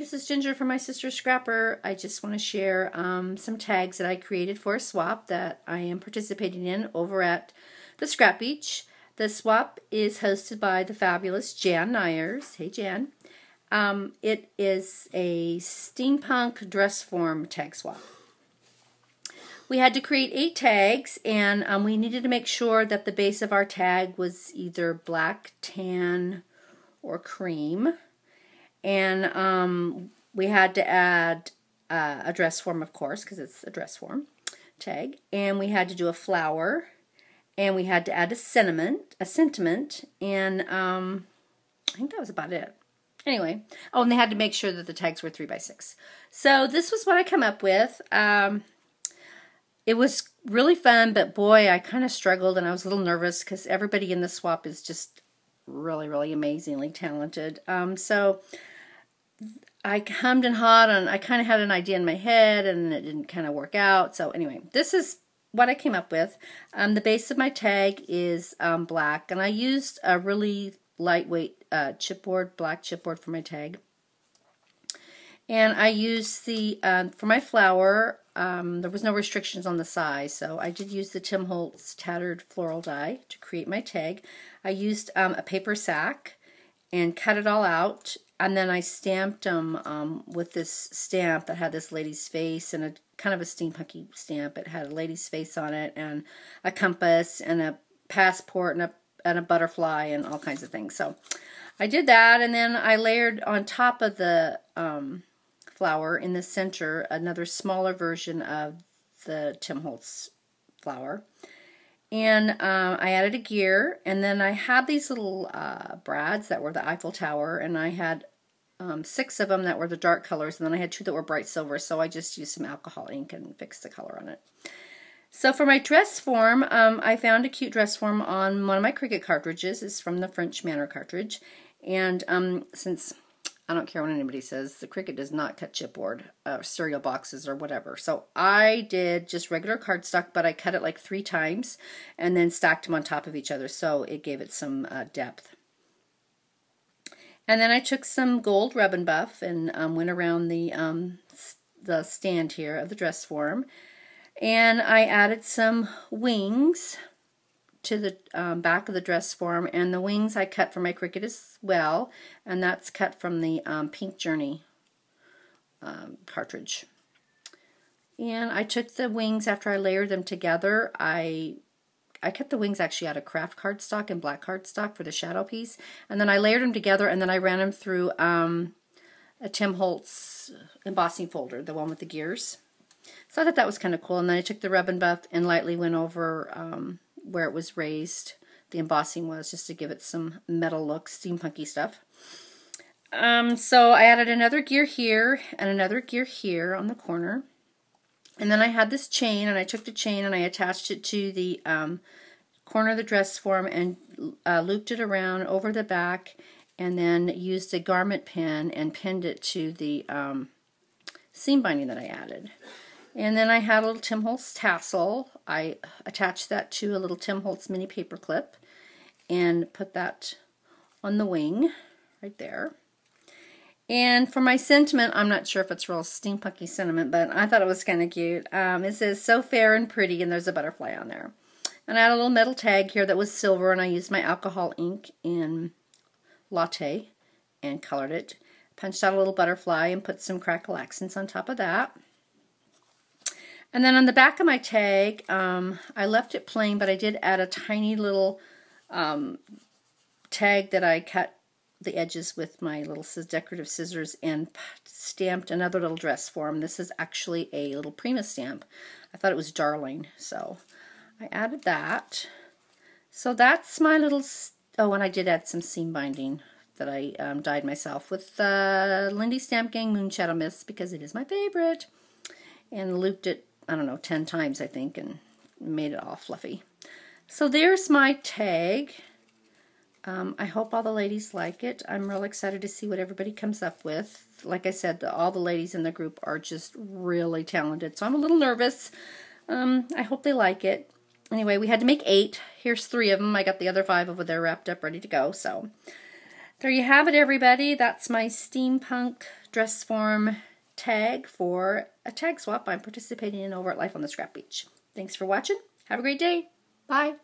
this is Ginger from my sister Scrapper. I just want to share some tags that I created for a swap that I am participating in over at the Scrapbeach. The swap is hosted by the fabulous Jann Neiers. Hey Jann. It is a Steampunk Dressform tag swap. We had to create 8 tags, and we needed to make sure that the base of our tag was either black, tan, or cream. And we had to add a dress form, of course, because it's a dress form tag. And we had to do a flower, and we had to add a sentiment, and I think that was about it. Anyway, oh, and they had to make sure that the tags were 3x6. So this was what I come up with. It was really fun, but boy, I kind of struggled, and I was a little nervous because everybody in the swap is just really, really amazingly talented. So I hummed and hawed, and I kind of had an idea in my head, and it didn't kind of work out. So anyway, this is what I came up with. The base of my tag is black, and I used a really lightweight chipboard, black chipboard for my tag. And I used the, for my flower, there was no restrictions on the size, so I did use the Tim Holtz tattered floral die to create my tag. I used a paper sack and cut it all out, and then I stamped them with this stamp that had this lady's face and a kind of a steampunky stamp. It had a lady's face on it and a compass and a passport and a butterfly and all kinds of things. So I did that, and then I layered on top of the flower in the center another smaller version of the Tim Holtz flower. And I added a gear, and then I had these little brads that were the Eiffel Tower, and I had 6 of them that were the dark colors, and then I had 2 that were bright silver, so I just used some alcohol ink and fixed the color on it. So for my dress form, I found a cute dress form on one of my Cricut cartridges. It's from the French Manor cartridge, and since I don't care what anybody says, the Cricut does not cut chipboard, cereal boxes, or whatever. So I did just regular cardstock, but I cut it like 3 times and then stacked them on top of each other, so it gave it some depth. And then I took some gold rub and buff and went around the stand here of the dress form. And I added some wings to the back of the dress form, and the wings I cut from my Cricut as well, and that's cut from the Pink Journey cartridge. And I took the wings after I layered them together. I cut the wings actually out of craft cardstock and black cardstock for the shadow piece, and then I layered them together, and then I ran them through a Tim Holtz embossing folder, the one with the gears. So I thought that was kind of cool, and then I took the rub and buff and lightly went over where it was raised, the embossing was, just to give it some metal look, steampunky stuff. So I added another gear here and another gear here on the corner. And then I had this chain, and I took the chain and I attached it to the corner of the dress form and looped it around over the back, and then used a garment pin and pinned it to the seam binding that I added. And then I had a little Tim Holtz tassel. I attached that to a little Tim Holtz mini paper clip and put that on the wing right there. And for my sentiment, I'm not sure if it's real steampunky sentiment, but I thought it was kind of cute. It says, "So fair and pretty," and there's a butterfly on there. And I had a little metal tag here that was silver, and I used my alcohol ink in Latte and colored it. Punched out a little butterfly and put some crackle accents on top of that. And then on the back of my tag, I left it plain, but I did add a tiny little tag that I cut the edges with my little decorative scissors and stamped another little dress form. This is actually a little Prima stamp. I thought it was darling, so I added that. So that's my little, oh, and I did add some seam binding that I dyed myself with Lindy Stamp Gang Moonshadow Mist, because it is my favorite, and looped it, I don't know, 10 times, I think, and made it all fluffy. So there's my tag. I hope all the ladies like it. I'm real excited to see what everybody comes up with. Like I said, all the ladies in the group are just really talented, so I'm a little nervous. I hope they like it. Anyway, we had to make 8. Here's 3 of them. I got the other 5 over there wrapped up, ready to go. So there you have it, everybody. That's my Steampunk Dressform tag for a tag swap I'm participating in over at Life on the Scrapbeach. Thanks for watching. Have a great day. Bye.